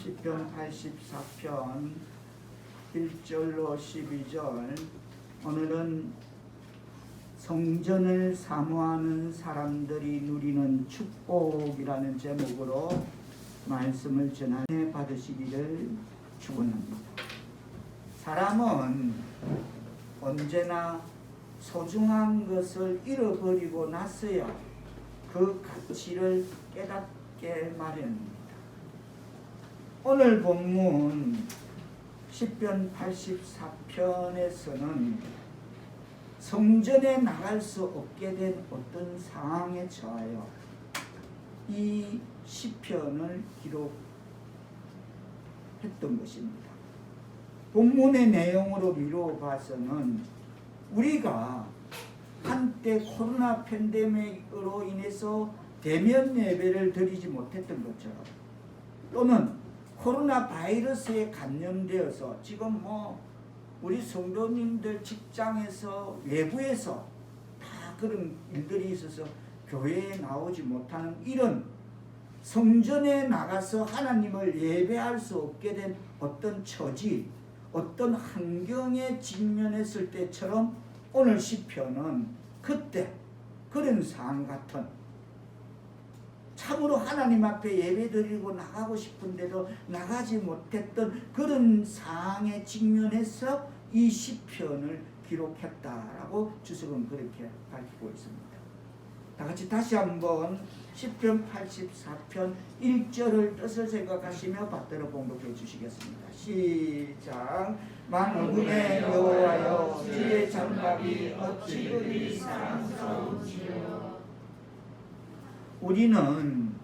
시편 84편 1절로 12절. 오늘은 성전을 사모하는 사람들이 누리는 축복이라는 제목으로 말씀을 전하여 받으시기를 축원합니다. 사람은 언제나 소중한 것을 잃어버리고 나서야 그 가치를 깨닫게 마련입니다. 오늘 본문 시편 84편에서는 성전에 나갈 수 없게 된 어떤 상황에 처하여 이 시편을 기록했던 것입니다. 본문의 내용으로 미루어 봐서는 우리가 한때 코로나 팬데믹으로 인해서 대면 예배를 드리지 못했던 것처럼, 또는 코로나 바이러스에 감염되어서 지금 우리 성도님들 직장에서 외부에서 다 그런 일들이 있어서 교회에 나오지 못하는 이런 성전에 나가서 하나님을 예배할 수 없게 된 어떤 처지, 어떤 환경에 직면했을 때처럼 오늘 시편은 그때 그런 상황 같은, 참으로 하나님 앞에 예배드리고 나가고 싶은데도 나가지 못했던 그런 상황에 직면해서 이 시편을 기록했다라고 주석은 그렇게 밝히고 있습니다. 다같이 다시 한번 시편 84편 1절을 뜻을 생각하시며 받들어 봉독해 주시겠습니다. 시작. 만군의 여호와여, 주의 장막이 어찌 그리 사랑스러운지요. 우리는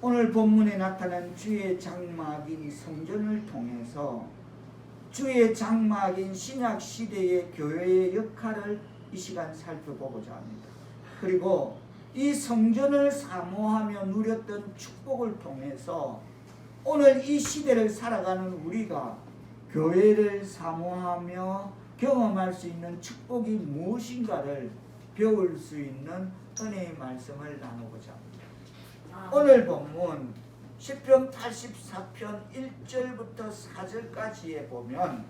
오늘 본문에 나타난 주의 장막인 성전을 통해서 주의 장막인 신약 시대의 교회의 역할을 이 시간 살펴보고자 합니다. 그리고 이 성전을 사모하며 누렸던 축복을 통해서 오늘 이 시대를 살아가는 우리가 교회를 사모하며 경험할 수 있는 축복이 무엇인가를 배울 수 있는 은혜의 말씀을 나누고자 합니다. 오늘 본문 시편 84편 1절부터 4절까지에 보면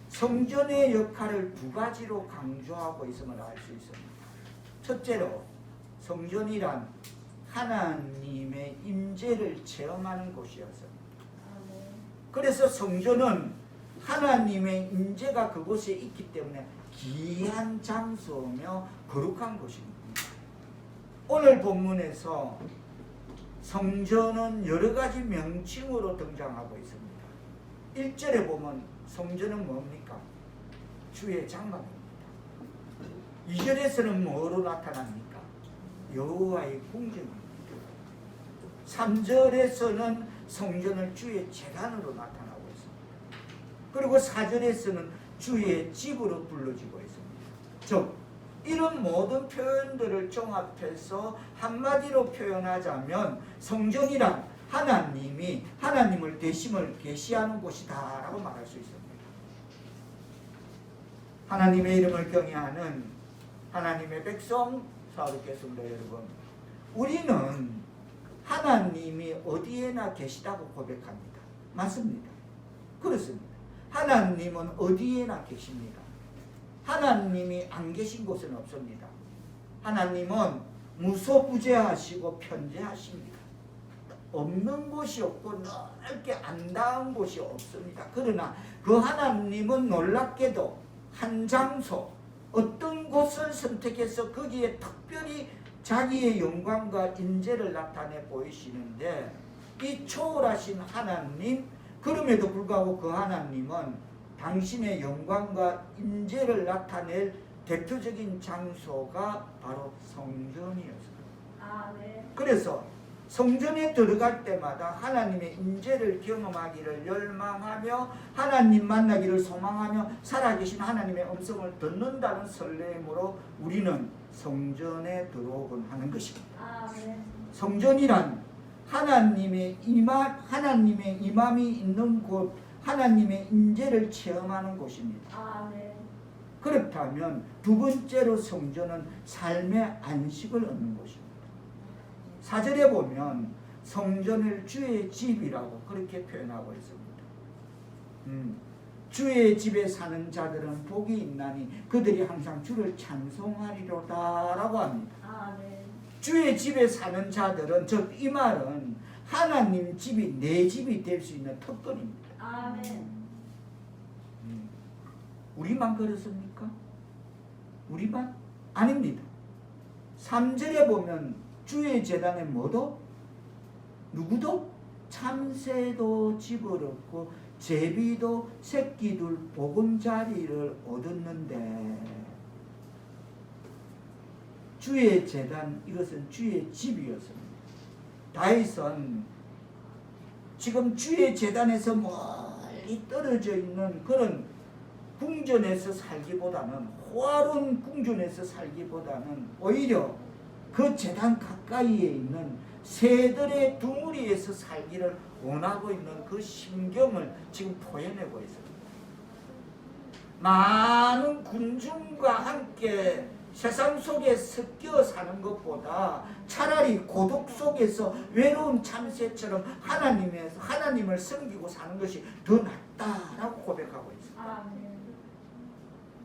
성전의 역할을 두 가지로 강조하고 있음을 알 수 있습니다. 첫째로, 성전이란 하나님의 임재를 체험하는 곳이었습니다. 그래서 성전은 하나님의 임재가 그곳에 있기 때문에 귀한 장소며 거룩한 곳입니다. 오늘 본문에서 성전은 여러 가지 명칭으로 등장하고 있습니다. 1절에 보면 성전은 뭡니까? 주의 장막입니다. 2절에서는 뭐로 나타납니까? 여호와의 궁전입니다. 3절에서는 성전을 주의 제단으로 나타나고 있습니다. 그리고 4절에서는 주의 집으로 불러지고 있습니다. 즉, 이런 모든 표현들을 종합해서 한마디로 표현하자면 성전이란 하나님이 하나님을 대심을 계시하는 곳이다 라고 말할 수 있습니다. 하나님의 이름을 경외하는 하나님의 백성 사역했습니다. 여러분, 우리는 하나님이 어디에나 계시다고 고백합니다. 맞습니다. 그렇습니다. 하나님은 어디에나 계십니다. 하나님이 안 계신 곳은 없습니다. 하나님은 무소부재하시고 편재하십니다. 없는 곳이 없고 넓게 안 닿은 곳이 없습니다. 그러나 그 하나님은 놀랍게도 한 장소, 어떤 곳을 선택해서 거기에 특별히 자기의 영광과 인재를 나타내 보이시는데, 이 초월하신 하나님, 그럼에도 불구하고 그 하나님은 당신의 영광과 인재를 나타낼 대표적인 장소가 바로 성전이었습니다. 네. 그래서 성전에 들어갈 때마다 하나님의 인재를 경험하기를 열망하며 하나님 만나기를 소망하며 살아계신 하나님의 음성을 듣는다는 설렘으로 우리는 성전에 들어오곤 하는 것입니다. 네. 성전이란 하나님의 임함이 있는 곳, 하나님의 인재를 체험하는 곳입니다. 네. 그렇다면 두 번째로 성전은 삶의 안식을 얻는 곳입니다. 4절에 보면 성전을 주의 집이라고 그렇게 표현하고 있습니다. 주의 집에 사는 자들은 복이 있나니 그들이 항상 주를 찬송하리로다라고 합니다. 아멘. 주의 집에 사는 자들은, 즉 이 말은 하나님 집이 내 집이 될 수 있는 특권입니다. 아멘. 우리만 그렇습니까? 우리만? 아닙니다. 3절에 보면 주의 제단에 뭐도? 누구도? 참새도 집을 얻고 제비도 새끼들 보금자리를 얻었는데, 주의 제단, 이것은 주의 집이었습니다. 다윗은 지금 주의 제단에서 멀리 떨어져 있는 그런 궁전에서 살기보다는, 호화로운 궁전에서 살기보다는 오히려 그 제단 가까이에 있는 새들의 둥우리에서 살기를 원하고 있는 그 심경을 지금 표현하고 있습니다. 많은 군중과 함께 세상 속에 섞여 사는 것보다 차라리 고독 속에서 외로운 참새처럼 하나님을 섬기고 사는 것이 더 낫다라고 고백하고 있습니다. 아멘.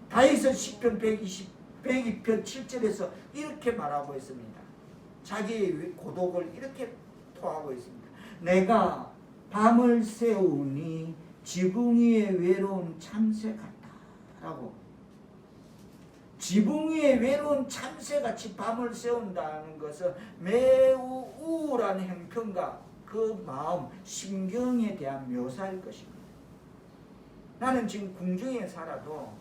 다윗은 시편 102편 7절에서 이렇게 말하고 있습니다. 자기의 고독을 이렇게 토하고 있습니다. 내가 밤을 새우니 지붕 위에 외로운 참새 같다라고. 지붕 위에 외로운 참새같이 밤을 새운다는 것은 매우 우울한 형편과 그 마음, 심경에 대한 묘사일 것입니다. 나는 지금 궁중에 살아도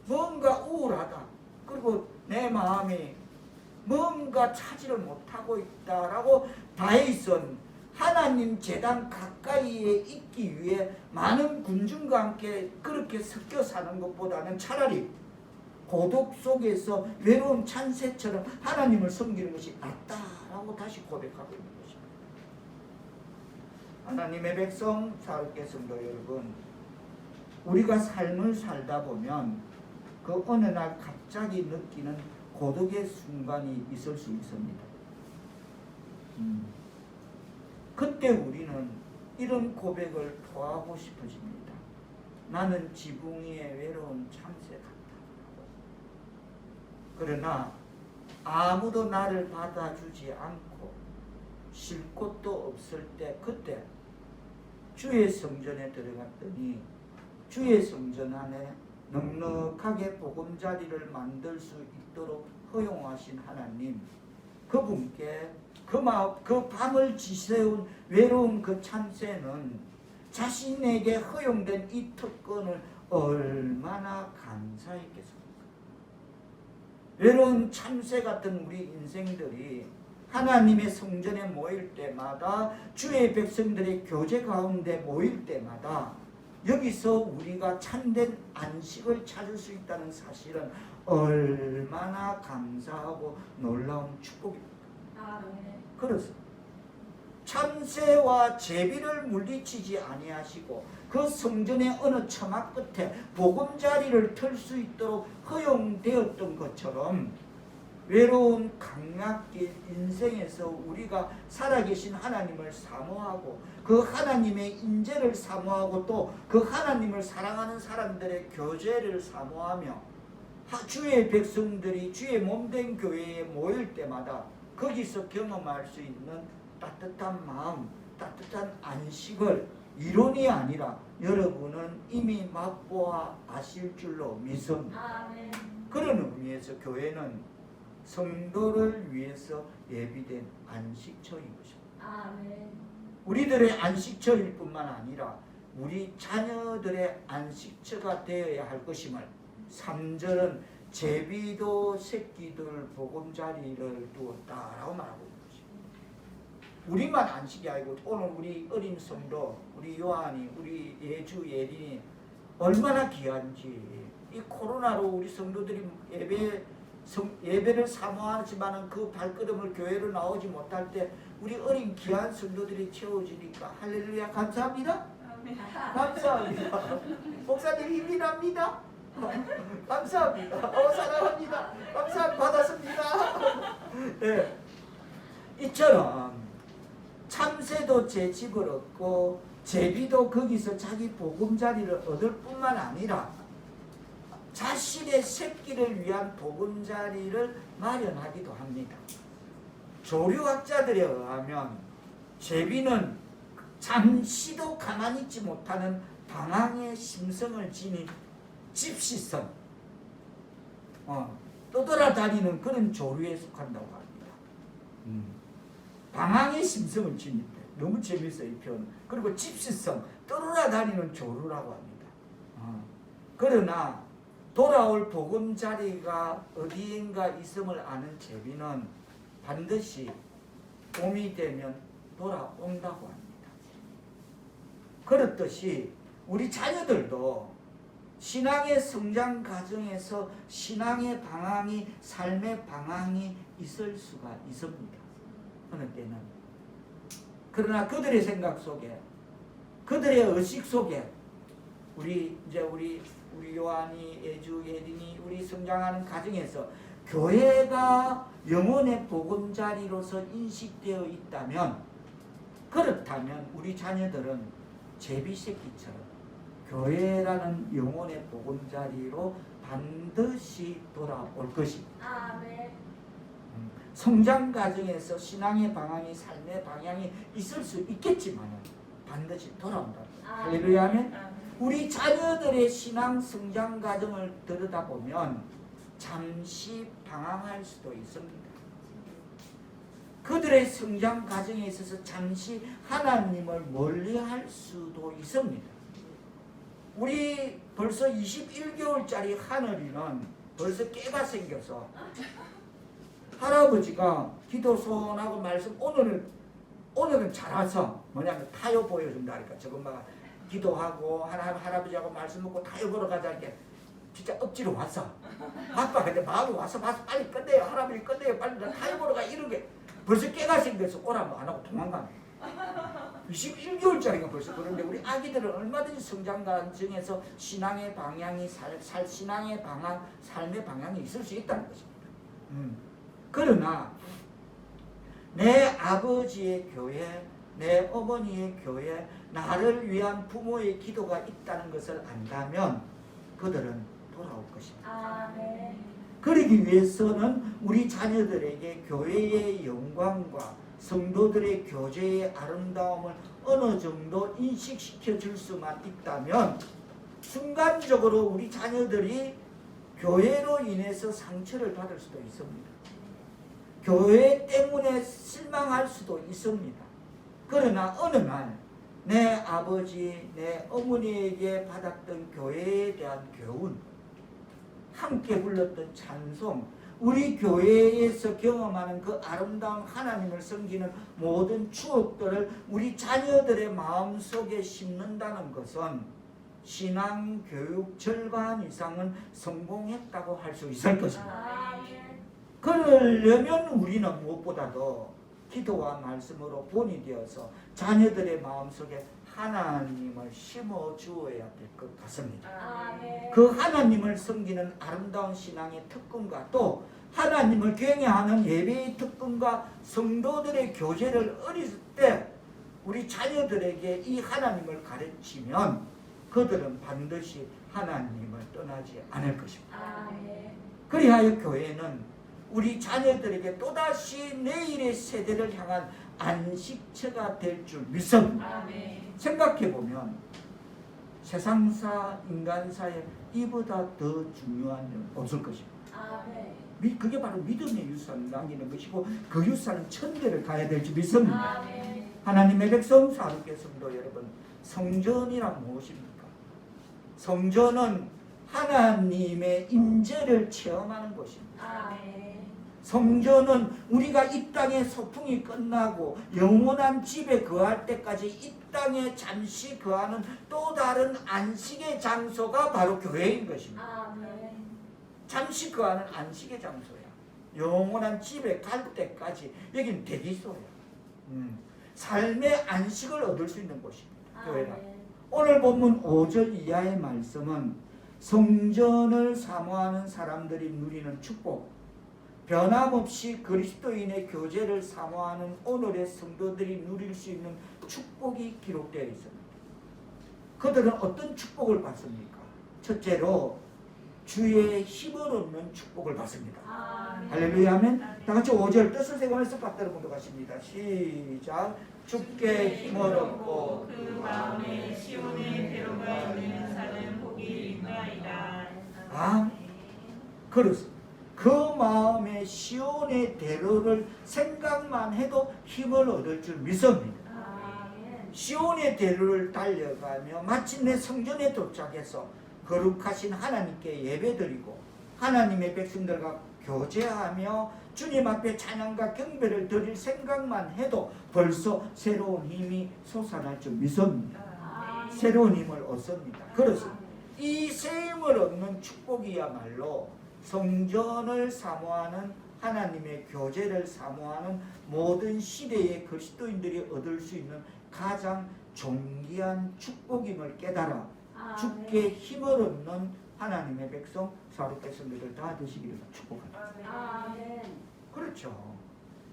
뭔가 우울하다. 그리고 내 마음이 뭔가 차지를 못하고 있다라고 다윗은 하나님 제단 가까이에 있기 위해 많은 군중과 함께 그렇게 섞여 사는 것보다는 차라리 고독 속에서 외로운 참새처럼 하나님을 섬기는 것이 낫다라고 다시 고백하고 있는 것입니다. 하나님의 백성, 사랑하는 성도 여러분, 우리가 삶을 살다 보면 그 어느 날 갑자기 느끼는 고독의 순간이 있을 수 있습니다. 그때 우리는 이런 고백을 토하고 싶어집니다. 나는 지붕 위에 외로운 참새 같다. 그러나 아무도 나를 받아주지 않고 쉴 곳도 없을 때, 그때 주의 성전에 들어갔더니 주의 성전 안에 넉넉하게 보금자리를 만들 수 있도록 허용하신 하나님, 그분께 그 밤을 지새운 외로운 그 참새는 자신에게 허용된 이 특권을 얼마나 감사했겠습니까? 외로운 참새 같은 우리 인생들이 하나님의 성전에 모일 때마다, 주의 백성들의 교제 가운데 모일 때마다 여기서 우리가 참된 안식을 찾을 수 있다는 사실은 얼마나 감사하고 놀라운 축복입니다. 그렇습니다. 참새와 제비를 물리치지 아니하시고 그 성전의 어느 처막 끝에 보금자리를 틀 수 있도록 허용되었던 것처럼, 외로운 강약길 인생에서 우리가 살아계신 하나님을 사모하고 그 하나님의 인재를 사모하고 또 그 하나님을 사랑하는 사람들의 교제를 사모하며 주의 백성들이 주의 몸된 교회에 모일 때마다 거기서 경험할 수 있는 따뜻한 마음, 따뜻한 안식을 이론이 아니라 여러분은 이미 맛보아 아실 줄로 믿습니다. 아멘. 그런 의미에서 교회는 성도를 위해서 예비된 안식처인 것입니다. 아멘. 우리들의 안식처일 뿐만 아니라 우리 자녀들의 안식처가 되어야 할 것임을 3절은 제비도 새끼들 보금자리를 두었다라고 말하고 있는 것입니다. 우리만 안식이 아니고 오늘 우리 어린 성도, 우리 요한이, 우리 예주, 예린이 얼마나 귀한지, 이 코로나로 우리 성도들이 예배를 사모하지만 그 발걸음을 교회로 나오지 못할 때 우리 어린 귀한 성도들이 채워지니까 할렐루야, 감사합니다. 감사합니다. 목사님 힘이 납니다. 감사합니다. 사랑합니다. 감사합니다. 받았습니다. 네. 이처럼 참새도 제 집을 얻고 제비도 거기서 자기 보금자리를 얻을 뿐만 아니라 자신의 새끼를 위한 보금자리를 마련하기도 합니다. 조류학자들에 의하면 제비는 잠시도 가만히 있지 못하는 방황의 심성을 지닌 집시성, 떠돌아다니는 그런 조류에 속한다고 합니다. 방황의 심성을 지닌대. 너무 재밌어요, 이 표현. 그리고 집시성, 떠돌아다니는 조류라고 합니다. 그러나 돌아올 보금자리가 어디인가 있음을 아는 제비는 반드시 봄이 되면 돌아온다고 합니다. 그렇듯이 우리 자녀들도 신앙의 성장 과정에서 신앙의 방황이, 삶의 방황이 있을 수가 있습니다. 어느 때는. 그러나 그들의 생각 속에, 그들의 의식 속에 우리 요한이, 예주, 예린이 우리 성장하는 과정에서 교회가 영혼의 보금자리로서 인식되어 있다면, 그렇다면 우리 자녀들은 제비새끼처럼 교회라는 영혼의 보금자리로 반드시 돌아올 것입니다. 아멘. 성장 과정에서 신앙의 방향이, 삶의 방향이 있을 수 있겠지만 반드시 돌아온다. 할렐루야. 아멘. 우리 자녀들의 신앙 성장 과정을 들여다보면 잠시 방황할 수도 있습니다. 그들의 성장 과정에 있어서 잠시 하나님을 멀리할 수도 있습니다. 우리 벌써 21개월짜리 하늘이는 벌써 깨가 생겨서 할아버지가 기도 소원하고 말씀, 오늘은 잘 와서 뭐냐면 타요 보여준다 하니까 저것만 기도하고 할아버지하고 말씀 먹고 타요 보러 가자 이렇게 진짜 억지로 왔어. 아빠 근데 마음이 와서 빨리 끝내요. 할아버지 끝내요. 빨리 나 타요 보러 가. 이런 게 벌써 깨가 생겨서 오라고 안 하고 도망가네. 21개월짜리가 벌써 그런데 우리 아기들은 얼마든지 성장 과정에서 신앙의 방향이 신앙의 방향, 삶의 방향이 있을 수 있다는 것입니다. 그러나 내 아버지의 교회, 내 어머니의 교회, 나를 위한 부모의 기도가 있다는 것을 안다면 그들은 돌아올 것입니다. 아멘. 그러기 위해서는 우리 자녀들에게 교회의 영광과 성도들의 교제의 아름다움을 어느 정도 인식시켜 줄 수만 있다면 순간적으로 우리 자녀들이 교회로 인해서 상처를 받을 수도 있습니다. 교회 때문에 실망할 수도 있습니다. 그러나 어느 날 내 아버지, 내 어머니에게 받았던 교회에 대한 교훈, 함께 불렀던 찬송, 우리 교회에서 경험하는 그 아름다운 하나님을 섬기는 모든 추억들을 우리 자녀들의 마음속에 심는다는 것은 신앙교육 절반 이상은 성공했다고 할 수 있을 것입니다. 그러려면 우리는 무엇보다도 기도와 말씀으로 본이 되어서 자녀들의 마음속에 하나님을 심어주어야 될 것 같습니다. 그 하나님을 섬기는 아름다운 신앙의 특권과 또 하나님을 경외하는 예배의 특권과 성도들의 교제를 어릴 때 우리 자녀들에게 이 하나님을 가르치면 그들은 반드시 하나님을 떠나지 않을 것입니다. 그리하여 교회는 우리 자녀들에게 또다시 내일의 세대를 향한 안식처가 될 줄 믿습니다. 생각해보면 세상사, 인간사에 이보다 더 중요한 점 없을 것입니다. 그게 바로 믿음의 유산을 남기는 것이고 그 유산은 천대를 가야 될지 믿습니다. 하나님의 백성, 사랑하는 성도 여러분, 성전이란 무엇입니까? 성전은 하나님의 임재를 체험하는 곳입니다. 성전은 우리가 이 땅의 소풍이 끝나고 영원한 집에 거할 때까지 이 땅에 잠시 거하는 또 다른 안식의 장소가 바로 교회인 것입니다. 잠시 거하는 안식의 장소야. 영원한 집에 갈 때까지 여기는 대기소야. 삶의 안식을 얻을 수 있는 곳입니다. 교회가. 오늘 본문 5절 이하의 말씀은 성전을 사모하는 사람들이 누리는 축복, 변함없이 그리스도인의 교제를 사모하는 오늘의 성도들이 누릴 수 있는 축복이 기록되어 있습니다. 그들은 어떤 축복을 받습니까? 첫째로 주의 힘을 얻는 축복을 받습니다. 할렐루야 하면 다 같이 5절 뜻을 세고면서 받들어 보도록 하십니다. 시작. 주께 힘을 얻고 그 마음에 시온의 대로가 있는 사는 복이 있나이다. 그렇습니다. 그 마음에 시온의 대로를 생각만 해도 힘을 얻을 줄 믿습니다. 시온의 대로를 달려가며 마침내 성전에 도착해서 거룩하신 하나님께 예배드리고 하나님의 백성들과 교제하며 주님 앞에 찬양과 경배를 드릴 생각만 해도 벌써 새로운 힘이 솟아날 줄 믿습니다. 새로운 힘을 얻습니다. 그렇습니다. 이 새 힘을 얻는 축복이야말로 성전을 사모하는 하나님의 교제를 사모하는 모든 시대의 그리스도인들이 얻을 수 있는 가장 존귀한 축복임을 깨달아 주께 힘을 얻는 하나님의 백성, 사로 백성들을 다 되시기를 축복합니다. 그렇죠.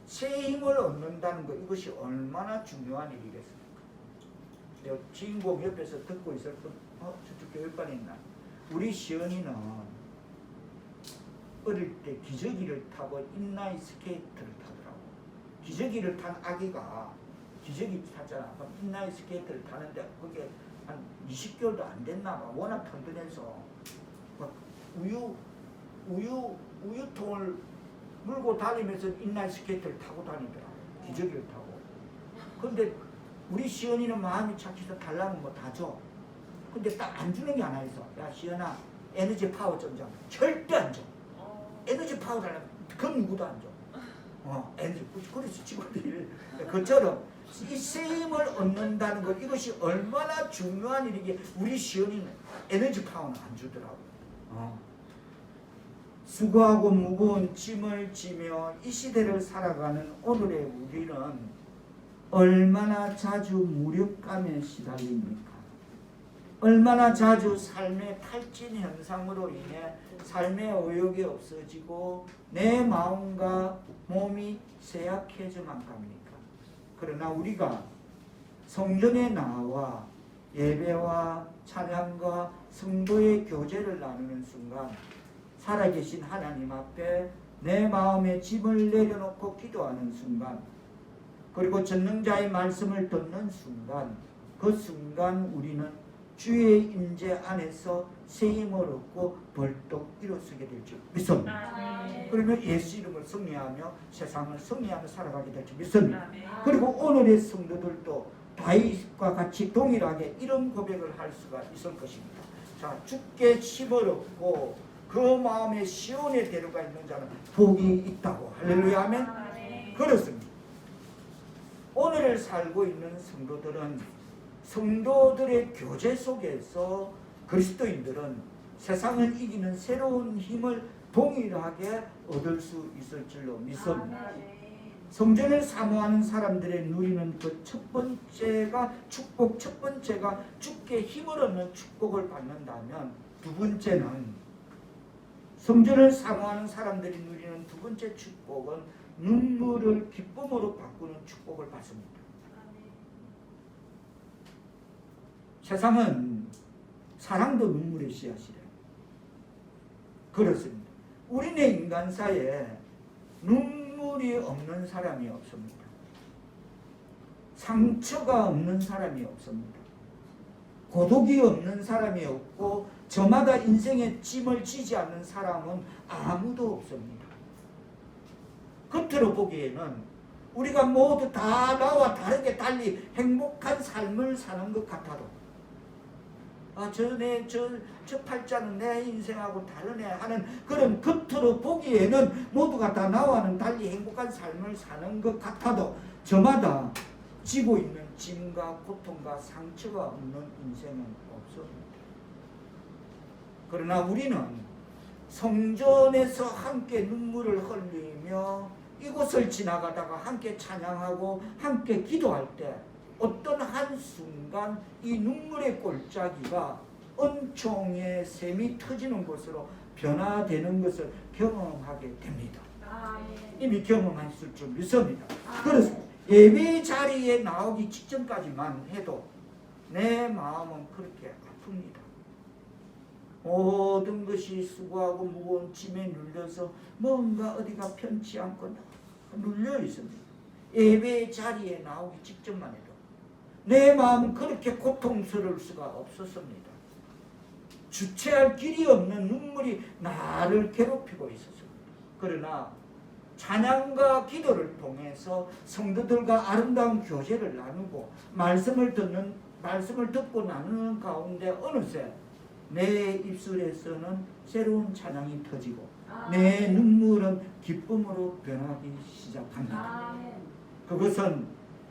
새 힘을 얻는다는 것, 이것이 얼마나 중요한 일이겠습니까? 내가 주인공 옆에서 듣고 있을 때 저쪽 교육반에 있나? 우리 시연이는 어릴 때 기저귀를 타고 인라인 스케이트를 타더라고. 기저귀를 탄 아기가 기저귀 탔잖아. 그럼 인라인 스케이트를 타는데 그게 한 20개월도 안 됐나 봐. 워낙 튼튼해서 막 우유통을 물고 다니면서 인라인 스케이트를 타고 다니더라고. 기저귀를 타고. 근데 우리 시연이는 마음이 착해서 달라면 뭐 다 줘. 근데 딱 안 주는 게 하나 있어. 야 시연아, 에너지 파워 좀 줘. 절대 안 줘. 에너지 파워 달라면 그 누구도 안 줘. 에너지. 그래서 친구들이 그처럼 이 새 힘을 얻는다는 것, 이것이 얼마나 중요한 일이기에 우리 시연이는 에너지 파워는 안 주더라고. 수고하고 무거운 짐을 지며 이 시대를 살아가는 오늘의 우리는 얼마나 자주 무력감에 시달립니까? 얼마나 자주 삶의 탈진 현상으로 인해 삶의 의욕이 없어지고 내 마음과 몸이 쇠약해져만 갑니까? 그러나 우리가 성전에 나와 예배와 찬양과 성도의 교제를 나누는 순간 살아계신 하나님 앞에 내 마음의 짐을 내려놓고 기도하는 순간, 그리고 전능자의 말씀을 듣는 순간, 그 순간 우리는 주의 임재 안에서 새 힘을 얻고 벌떡 일어서게 될 줄 믿습니다. 그러면 예수 이름을 승리하며 세상을 승리하며 살아가게 될 줄 믿습니다. 그리고 오늘의 성도들도 다윗과 같이 동일하게 이런 고백을 할 수가 있을 것입니다. 자, 주께 힘을 얻고 그 마음에 시온의 대로가 있는 자는 복이 있다고. 할렐루야 하면 그렇습니다. 오늘을 살고 있는 성도들은 성도들의 교제 속에서 그리스도인들은 세상을 이기는 새로운 힘을 동일하게 얻을 수 있을 줄로 믿습니다. 성전을 사모하는 사람들의 누리는 그 첫 번째가 축복, 첫 번째가 주께 힘을 얻는 축복을 받는다면, 두 번째는 성전을 사모하는 사람들이 누리는 두 번째 축복은 눈물을 기쁨으로 바꾸는 축복을 받습니다. 세상은 사랑도 눈물의 씨앗이래요. 그렇습니다. 우리네 인간사에 눈물이 없는 사람이 없습니다. 상처가 없는 사람이 없습니다. 고독이 없는 사람이 없고 저마다 인생의 짐을 지지 않는 사람은 아무도 없습니다. 겉으로 보기에는 우리가 모두 다 나와 다르게 달리 행복한 삶을 사는 것 같아도 저 팔자는 내 인생하고 다르네 하는 그런 겉으로 보기에는 모두가 다 나와는 달리 행복한 삶을 사는 것 같아도 저마다 지고 있는 짐과 고통과 상처가 없는 인생은 없습니다. 그러나 우리는 성전에서 함께 눈물을 흘리며 이곳을 지나가다가 함께 찬양하고 함께 기도할 때 어떤 한순간 이 눈물의 골짜기가 은총의 샘이 터지는 것으로 변화되는 것을 경험하게 됩니다. 아멘. 이미 경험했을 줄 믿습니다. 그래서 예배 자리에 나오기 직전까지만 해도 내 마음은 그렇게 아픕니다. 모든 것이 수고하고 무거운 짐에 눌려서 뭔가 어디가 편치 않고 눌려 있습니다. 예배 자리에 나오기 직전만 해도 내 마음은 그렇게 고통스러울 수가 없었습니다. 주체할 길이 없는 눈물이 나를 괴롭히고 있었습니다. 그러나 찬양과 기도를 통해서 성도들과 아름다운 교제를 나누고 말씀을 듣고 나누는 가운데 어느새 내 입술에서는 새로운 찬양이 터지고 내 눈물은 기쁨으로 변하기 시작합니다. 그것은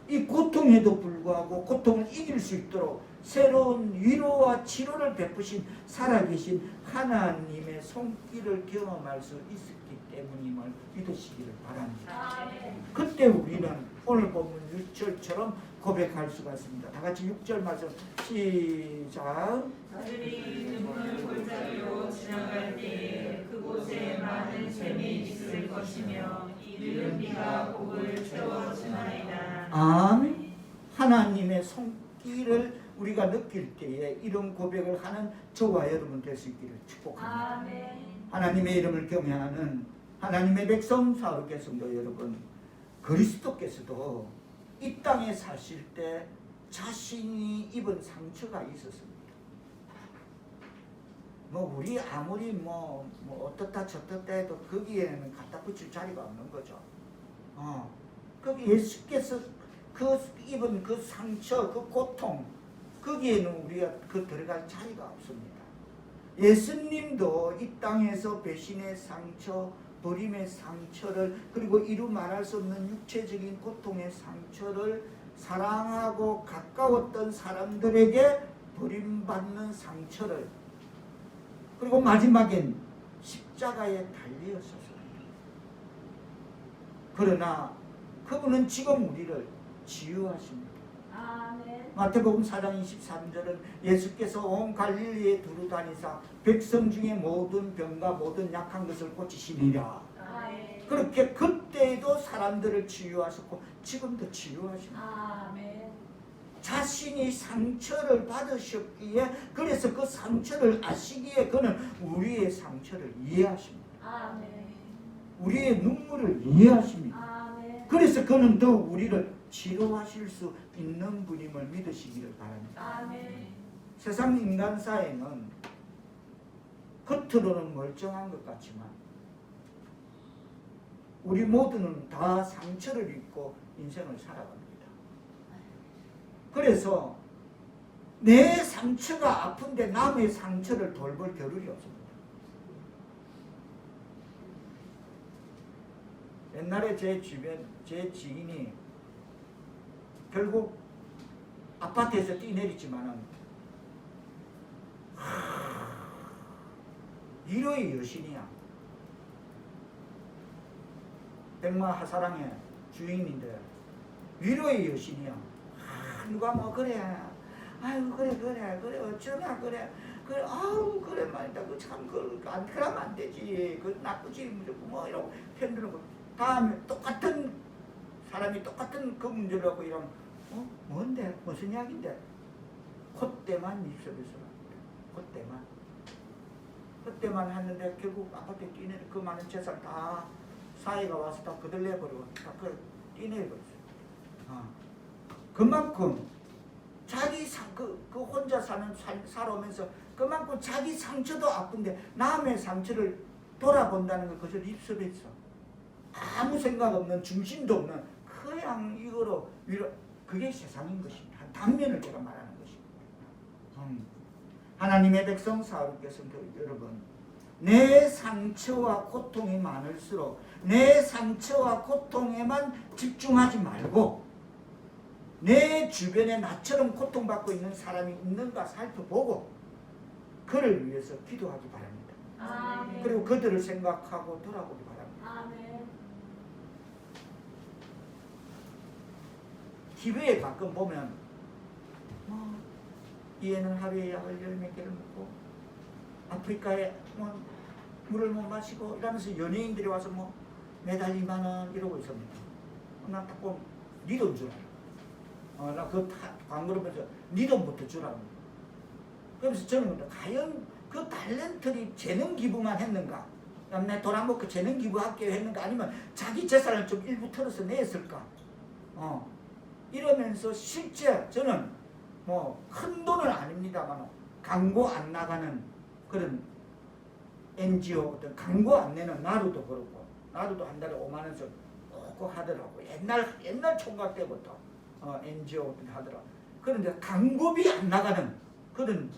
이 고통에도 불구하고 고통을 이길 수 있도록 새로운 위로와 치료를 베푸신 살아계신 하나님의 손길을 경험할 수 있었기 때문임을 믿으시기를 바랍니다. 그때 우리는 오늘 본문 6절처럼 고백할 수가 있습니다. 다 같이 6절 말씀 시작. 그들이 눈물 골짜기로 지나갈 때에 그곳에 많은 샘이 있을 것이며 이들은 비가 복을 채워주나이다. 아멘. 하나님의 손길을 우리가 느낄 때에 이런 고백을 하는 저와 여러분 될 수 있기를 축복합니다. 아멘. 하나님의 이름을 경외하는 하나님의 백성 사역의 성도 여러분, 그리스도께서도 이 땅에 사실 때 자신이 입은 상처가 있었습니다. 우리 아무리 어떻다 저떻다 해도 거기에는 갖다 붙일 자리가 없는 거죠. 거기 예수께서 그 입은 그 상처, 그 고통, 거기에는 우리가 들어갈 자리가 없습니다. 예수님도 이 땅에서 배신의 상처, 버림의 상처를, 그리고 이루 말할 수 없는 육체적인 고통의 상처를 사랑하고 가까웠던 사람들에게 버림받는 상처를, 그리고 마지막엔 십자가에 달리었었습니다. 그러나 그분은 지금 우리를 치유하십니다. 마태복음 4장 23절은 예수께서 온 갈릴리에 두루 다니사 백성 중에 모든 병과 모든 약한 것을 고치시니라. 그렇게 그때에도 사람들을 치유하셨고 지금도 치유하십니다. 자신이 상처를 받으셨기에, 그래서 그 상처를 아시기에 그는 우리의 상처를 이해하십니다. 우리의 눈물을 이해하십니다. 그래서 그는 더 우리를 치료하실 수 있는 분임을 믿으시기를 바랍니다. 세상 인간사에는 겉으로는 멀쩡한 것 같지만 우리 모두는 다 상처를 입고 인생을 살아갑니다. 그래서 내 상처가 아픈데 남의 상처를 돌볼 겨를이 없습니다. 옛날에 제 주변, 제 지인이 결국 아파트에서 뛰내렸지만은 위로의 여신이야. 백마 하사랑의 주인인데 위로의 여신이야. 누가 그래, 아유 그래 어쩌나 그래 아우 그래 말이다. 그 참 안 그러면 안 되지. 그 나쁘지 무조건 이러고 편들고, 다음에 똑같은 사람이 똑같은 그 문제를 하고 이러면 뭔데? 무슨 이야기인데? 콧대만 입술에서 콧대만 하는데 결국 아파트에 뛰내 그 많은 재산 다 사회가 와서 다 그들 내버리고 다 그걸 뛰내버렸어요. 그만큼 자기 그 혼자 살아오면서 그만큼 자기 상처도 아픈데 남의 상처를 돌아본다는 걸 그저 입술에서 아무 생각 없는, 중심도 없는 그냥 이거로 위로, 그게 세상인 것입니다. 단면을 제가 말하는 것입니다. 하나님의 백성 사역께서 여러분, 내 상처와 고통이 많을수록 내 상처와 고통에만 집중하지 말고 내 주변에 나처럼 고통받고 있는 사람이 있는가 살펴보고 그를 위해서 기도하기 바랍니다. 그리고 그들을 생각하고 돌아보기 바랍니다. TV에 가끔 보면 이 애는 하루에 약을 10몇 개를 먹고 아프리카에 물을 못 마시고 이러면서 연예인들이 와서 매달 2만 원 이러고 있습니다. 나 딱 보면 네 돈 주라. 나 그 광고를 보면서 네 돈부터 주라고. 그래서 저는 과연 그 탤런트리 재능 기부만 했는가? 내 돈 안 먹고 재능 기부할게 했는가? 아니면 자기 재산을 좀 일부 털어서 냈을까? 이러면서 실제 저는 뭐 큰 돈은 아닙니다만 광고 안 나가는 그런 NGO 어떤 광고 안 내는 나루도 그렇고 나루도 한 달에 5만 원씩 꼭 하더라고. 옛날 총각 때부터 NGO 하더라. 그런데 광고비 안 나가는 그런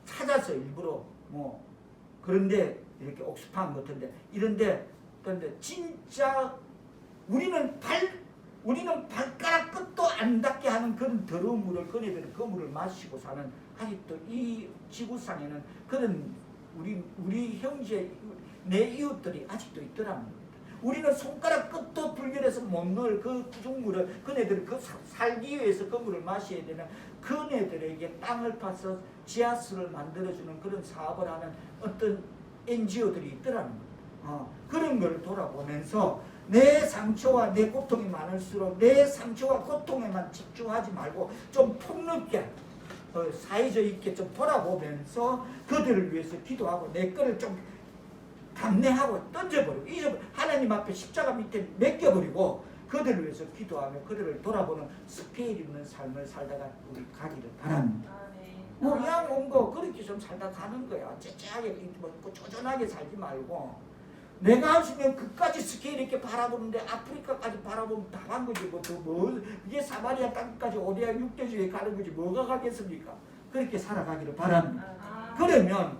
찾아서 일부러 뭐 그런데 이렇게 옥스팜 같은데 이런데 그런데 진짜 우리는 발가락 끝도 안 닿게 하는 그런 더러운 물을 그네들은 그 물을 마시고 사는 아직도 이 지구상에는 그런 우리 형제 내 이웃들이 아직도 있더라는 겁니다. 우리는 손가락 끝도 불결해서 못 넣을 그 구중물을 그네들 그 살기 위해서 그 물을 마셔야 되는 그네들에게 땅을 파서 지하수를 만들어주는 그런 사업을 하는 어떤 NGO들이 있더라는 겁니다. 그런 걸 돌아보면서 내 상처와 내 고통이 많을수록 내 상처와 고통에만 집중하지 말고 좀 폭넓게 사회적 있게 좀 돌아보면서 그들을 위해서 기도하고 내 거를 좀 감내하고 던져버리고 잊어버리고 하나님 앞에 십자가 밑에 맡겨버리고 그들을 위해서 기도하며 그들을 돌아보는 스케일 있는 삶을 살다가 우리 가기를 바랍니다. 뭐 양 온 거 그렇게 좀 살다 가는 거야. 째째하게 뭐 쪼잔하게 살지 말고 내가 할 수 있는 그까지 스케일 있게 바라보는데 아프리카까지 바라보면 다 간 거지. 이게 사마리아 땅까지 오데아 육대주에 가는 거지 뭐가 가겠습니까? 그렇게 살아가기를 바랍니다. 그러면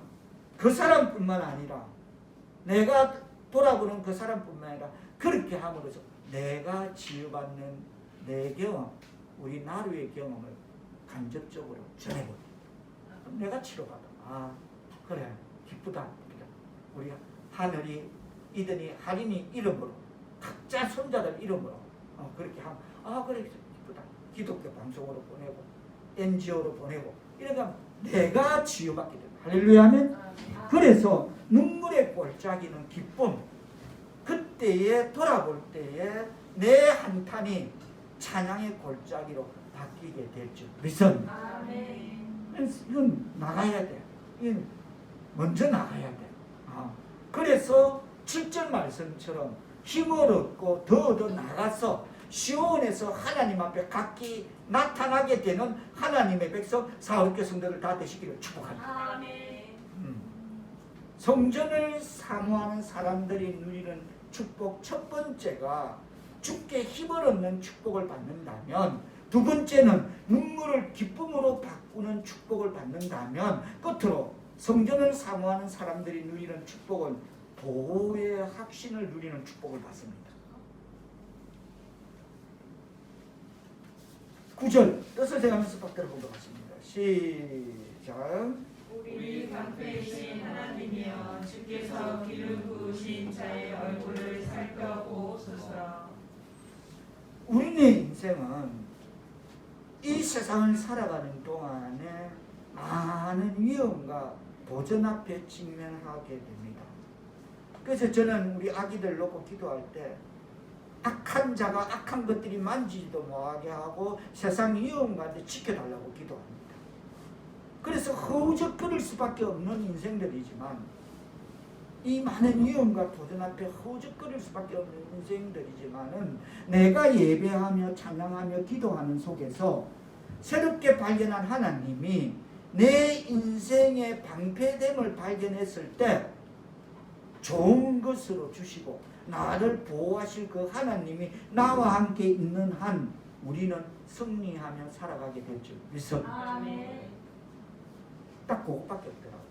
그 사람뿐만 아니라 내가 돌아보는 그 사람뿐만 아니라 그렇게 함으로써 내가 치유받는 내 경험, 우리 나루의 경험을 간접적으로 전해버려. 내가 치료받아. 그래 기쁘다. 우리 하늘이 이든이 할인이 이름으로 각자 손자들 이름으로 그렇게 하면 그래 기쁘다. 기독교 방송으로 보내고 NGO로 보내고 이러니까 내가 치유받게 된다. 할렐루야 하면 그래서 눈물의 골짜기는 기쁨 그때에 돌아볼 때에 내 한탄이 찬양의 골짜기로 바뀌게 될 줄 믿습니다. 이건 나가야 돼. 이건 먼저 나가야 돼. 그래서 7절 말씀처럼 힘을 얻고 더 나가서 시온에서 하나님 앞에 각기 나타나게 되는 하나님의 백성 사울교 성도를 다 되시기를 축복합니다. 성전을 사모하는 사람들이 누리는 축복 첫 번째가 주께 힘을 얻는 축복을 받는다면 두 번째는 눈물을 기쁨으로 바꾸는 축복을 받는다면 끝으로 성전을 사모하는 사람들이 누리는 축복은 보호의 확신을 누리는 축복을 받습니다. 9절 뜻을 대하면서 받들어 보도록 하겠습니다. 시작. 우리 방패이신 하나님이여 주께서 기름 부으신 자의 얼굴을 살펴보소서. 우리의 인생은 이 세상을 살아가는 동안에 많은 위험과 도전 앞에 직면하게 됩니다. 그래서 저는 우리 아기들 놓고 기도할 때 악한 자가 악한 것들이 만지지도 못하게 하고 세상 위험 가운데 지켜달라고 기도합니다. 그래서 허우적거릴 수밖에 없는 인생들이지만 이 많은 위험과 도전 앞에 허우적거릴 수밖에 없는 인생들이지만은 내가 예배하며 찬양하며 기도하는 속에서 새롭게 발견한 하나님이 내 인생의 방패됨을 발견했을 때 좋은 것으로 주시고 나를 보호하실 그 하나님이 나와 함께 있는 한 우리는 승리하며 살아가게 될 줄 믿습니다. 딱 그것밖에 없더라고요.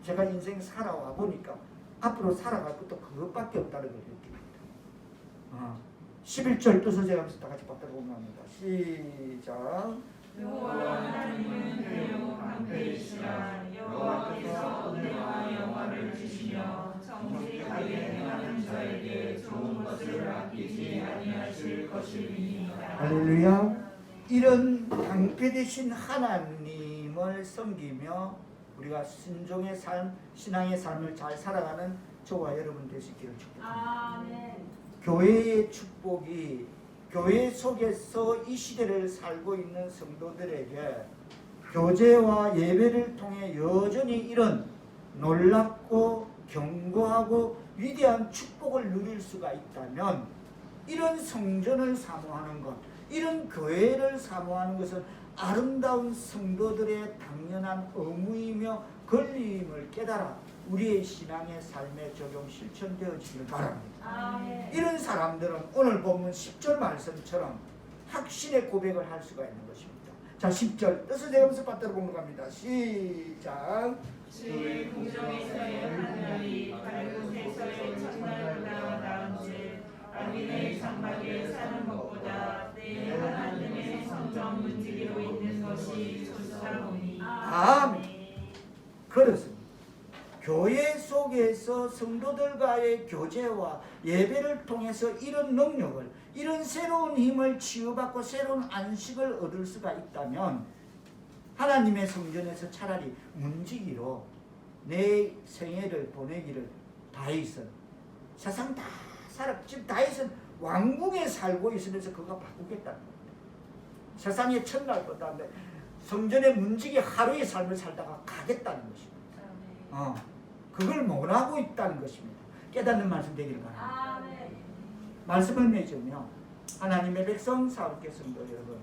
제가 인생 살아와 보니까 앞으로 살아갈 것도 그것밖에 없다는 걸 느낍니다. 11절 뜻을 제가 다 같이 받들어 보면 합니다. 시작. 여호와 하나님은 배우 방패이시라. 여호와께서 은혜와 영화를 주시며 정직하게 행하는 자에게 좋은 것을 아끼지 아니하실 것임이니이다. 할렐루야. 이런 방패 되신 하나님을 섬기며 우리가 순종의 삶, 신앙의 삶을 잘 살아가는 저와 여러분 되시기를 축복합니다. 교회의 축복이 교회 속에서 이 시대를 살고 있는 성도들에게 교제와 예배를 통해 여전히 이런 놀랍고 견고하고 위대한 축복을 누릴 수가 있다면, 이런 성전을 사모하는 것, 이런 교회를 사모하는 것은 아름다운 성도들의 당연한 의무이며 권리임을 깨달아 우리의 신앙의 삶에 적용 실천되어지길 바랍니다. 이런 사람들은 오늘 본문 10절 말씀처럼 확신의 고백을 할 수가 있는 것입니다. 자, 10절 뜻을 내면서 받들어 공독합니다. 시작. 주의 궁정에서의 하늘이 다른 곳에서의 첫날보다 나은지 악인의 장막에 사는 것보다 내 하나님의 성전 문지기로 있는 것이 좋사오니. 아멘. 그렇습니다. 교회 속에서 성도들과의 교제와 예배를 통해서 이런 능력을, 이런 새로운 힘을 치유받고 새로운 안식을 얻을 수가 있다면, 하나님의 성전에서 차라리 문지기로 내 생애를 보내기를, 다윗은 세상 다 살아, 지금 다윗은 왕궁에 살고 있으면서 그거 바꾸겠다는 겁니다. 세상의 첫날보다 성전의 문지기 하루의 삶을 살다가 가겠다는 것입니다. 그걸 원하고 있다는 것입니다. 깨닫는 말씀 되기를 바랍니다. 말씀을 맺으며 하나님의 백성 사업계 성도 여러분,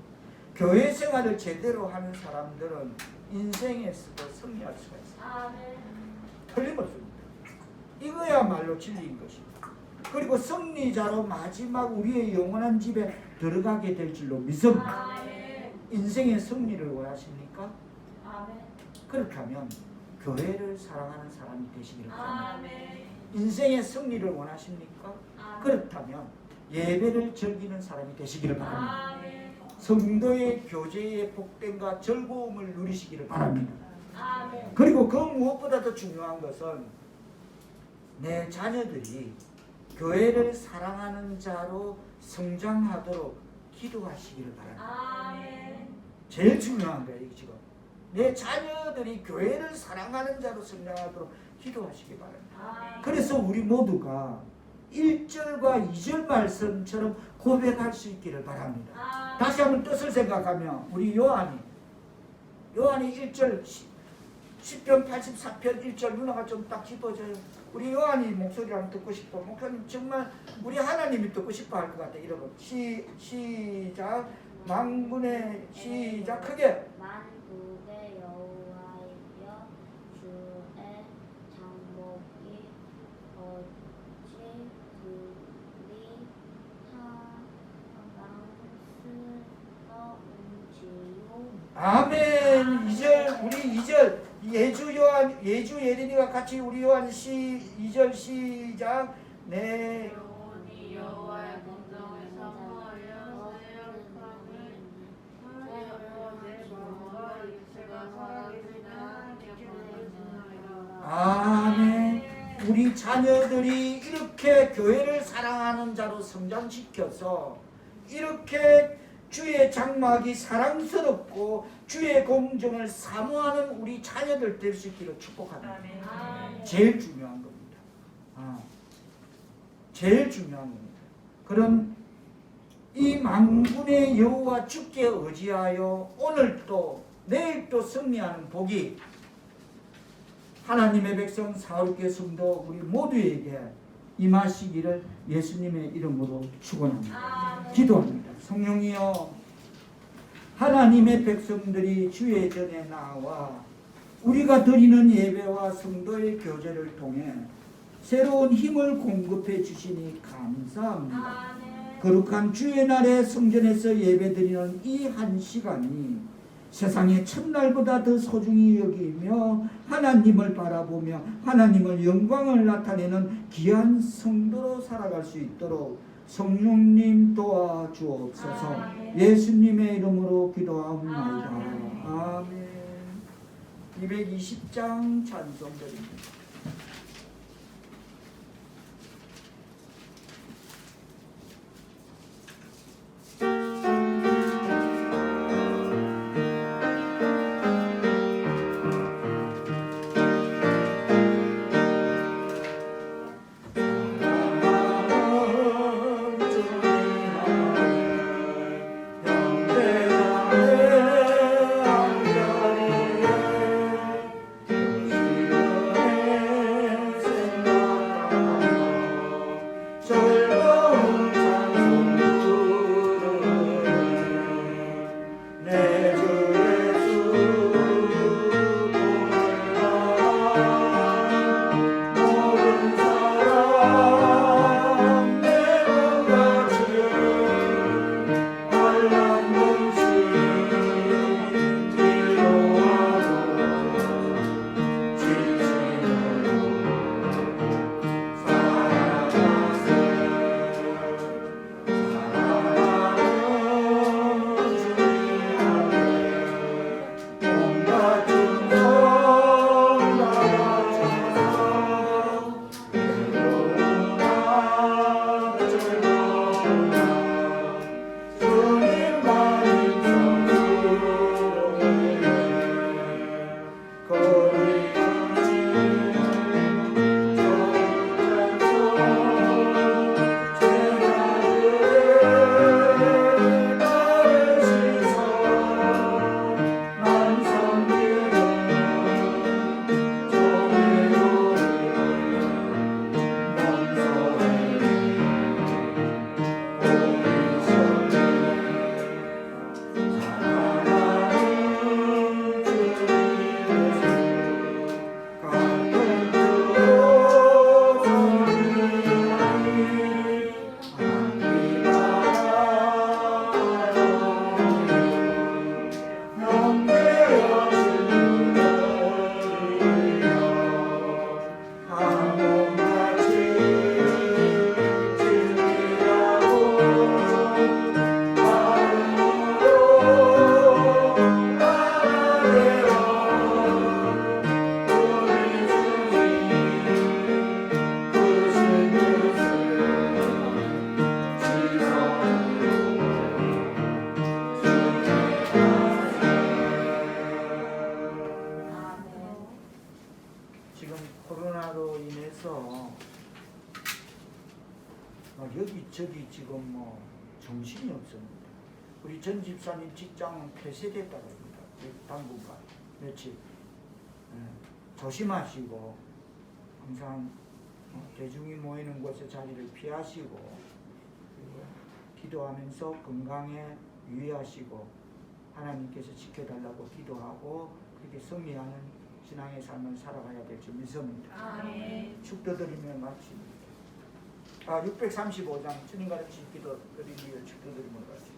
교회 생활을 제대로 하는 사람들은 인생에서도 승리할 수가 있습니다. 틀림없습니다. 이거야말로 진리인 것입니다. 그리고 승리자로 마지막 우리의 영원한 집에 들어가게 될 줄로 믿습니다. 인생의 승리를 원하십니까? 그렇다면 교회를 사랑하는 사람이 되시기를 바랍니다. 인생의 승리를 원하십니까? 그렇다면 예배를 즐기는 사람이 되시기를 바랍니다. 성도의 교제의 복됨과 즐거움을 누리시기를 바랍니다. 그리고 그 무엇보다도 중요한 것은 내 자녀들이 교회를 사랑하는 자로 성장하도록 기도하시기를 바랍니다. 제일 중요한 거예요, 지금. 내 자녀들이 교회를 사랑하는 자로 성장하도록 기도하시기 바랍니다. 그래서 우리 모두가 1절과 2절 말씀처럼 고백할 수 있기를 바랍니다. 다시 한번 뜻을 생각하면 우리 요한이 1절 10편 84편 1절 누나가 좀 딱 짚어줘요. 우리 요한이 목소리를 한번 듣고 싶어. 목사님 정말 우리 하나님이 듣고 싶어 할 것 같아. 여러분 시작. 만군의 시작 크게. 만국의 여호와여 주의 장목이 어찌 그리 사랑스러운지요. 아멘. 2절 우리 2절 예주 예린이가 같이 우리 요한 2절 시작. 네. 영원히 여호와의 궁정에서 모여 내 마음과 육체가 살아계시나 아멘. 우리 자녀들이 이렇게 교회를 사랑하는 자로 성장시켜서 이렇게 주의 장막이 사랑스럽고 주의 공정을 사모하는 우리 자녀들 될 수 있기를 축복합니다. 제일 중요한 겁니다. 제일 중요한 겁니다. 그럼 이 만군의 여호와 주께 의지하여 오늘도 내일도 승리하는 복이 하나님의 백성 사울교회 성도 우리 모두에게 임하시기를 예수님의 이름으로 축원합니다. 기도합니다. 성령이여, 하나님의 백성들이 주의 전에 나와 우리가 드리는 예배와 성도의 교제를 통해 새로운 힘을 공급해 주시니 감사합니다. 거룩한 주의 날에 성전에서 예배드리는 이 한 시간이 세상의 첫날보다 더 소중히 여기며 하나님을 바라보며 하나님을 영광을 나타내는 귀한 성도로 살아갈 수 있도록 성령님 도와주옵소서. 예수님의 이름으로 기도하옵나이다. 아멘. 220장 찬송드립니다. 저기 지금 뭐 정신이 없습니다. 우리 전 집사님 직장은 폐쇄됐다고 합니다. 당분간 며칠 조심하시고 항상 대중이 모이는 곳에 자리를 피하시고 그리고 기도하면서 건강에 유의하시고 하나님께서 지켜달라고 기도하고 그렇게 승리하는 신앙의 삶을 살아가야 될 줄 믿습니다. 아멘. 축도드리며 마칩니다. 635장 주님 가르치 기도 드리며 축도드리며 마칩니다.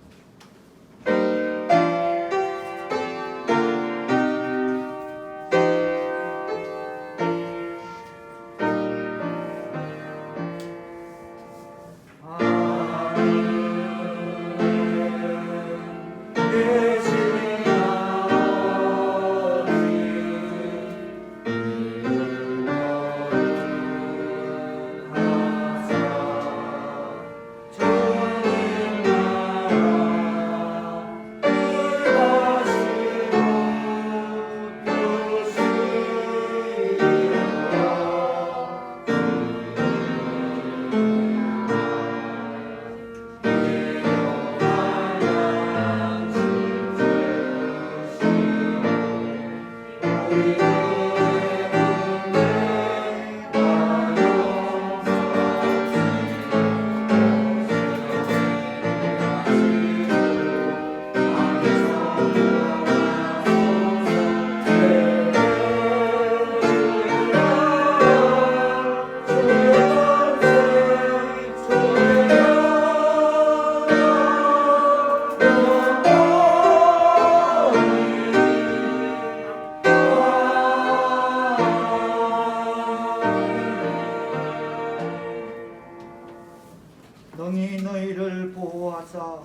능히 너희를 보호하사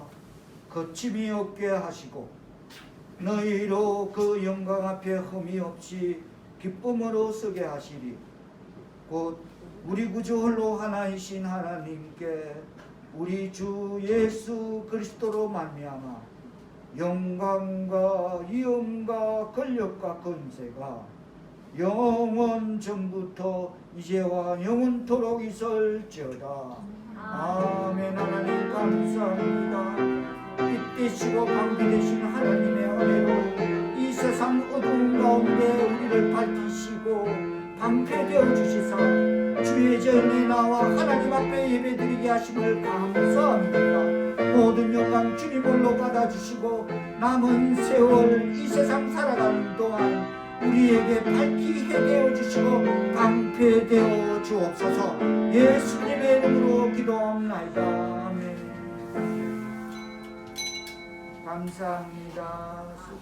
거침이 없게 하시고 너희로 그 영광 앞에 흠이 없이 기쁨으로 서게 하시리. 곧 우리 구주 홀로 하나이신 하나님께 우리 주 예수 그리스도로 말미암아 영광과 위엄과 권력과 권세가 영원 전부터 이제와 영원토록 있을지어다. 아멘. 하나님 감사합니다. 빛 되시고 방비 되신 하나님의 은혜로 이 세상 어두운 가운데 우리를 밝히시고 방패되어 주시사 주의 전에 나와 하나님 앞에 예배드리게 하심을 감사합니다. 모든 영광 주님 홀로 받아주시고 남은 세월 이 세상 살아가는 동안 우리에게 밝히 해되어 주시고 방패되어 주옵소서. 예수님의 이름으로 기도합나이다. 아멘. 감사합니다.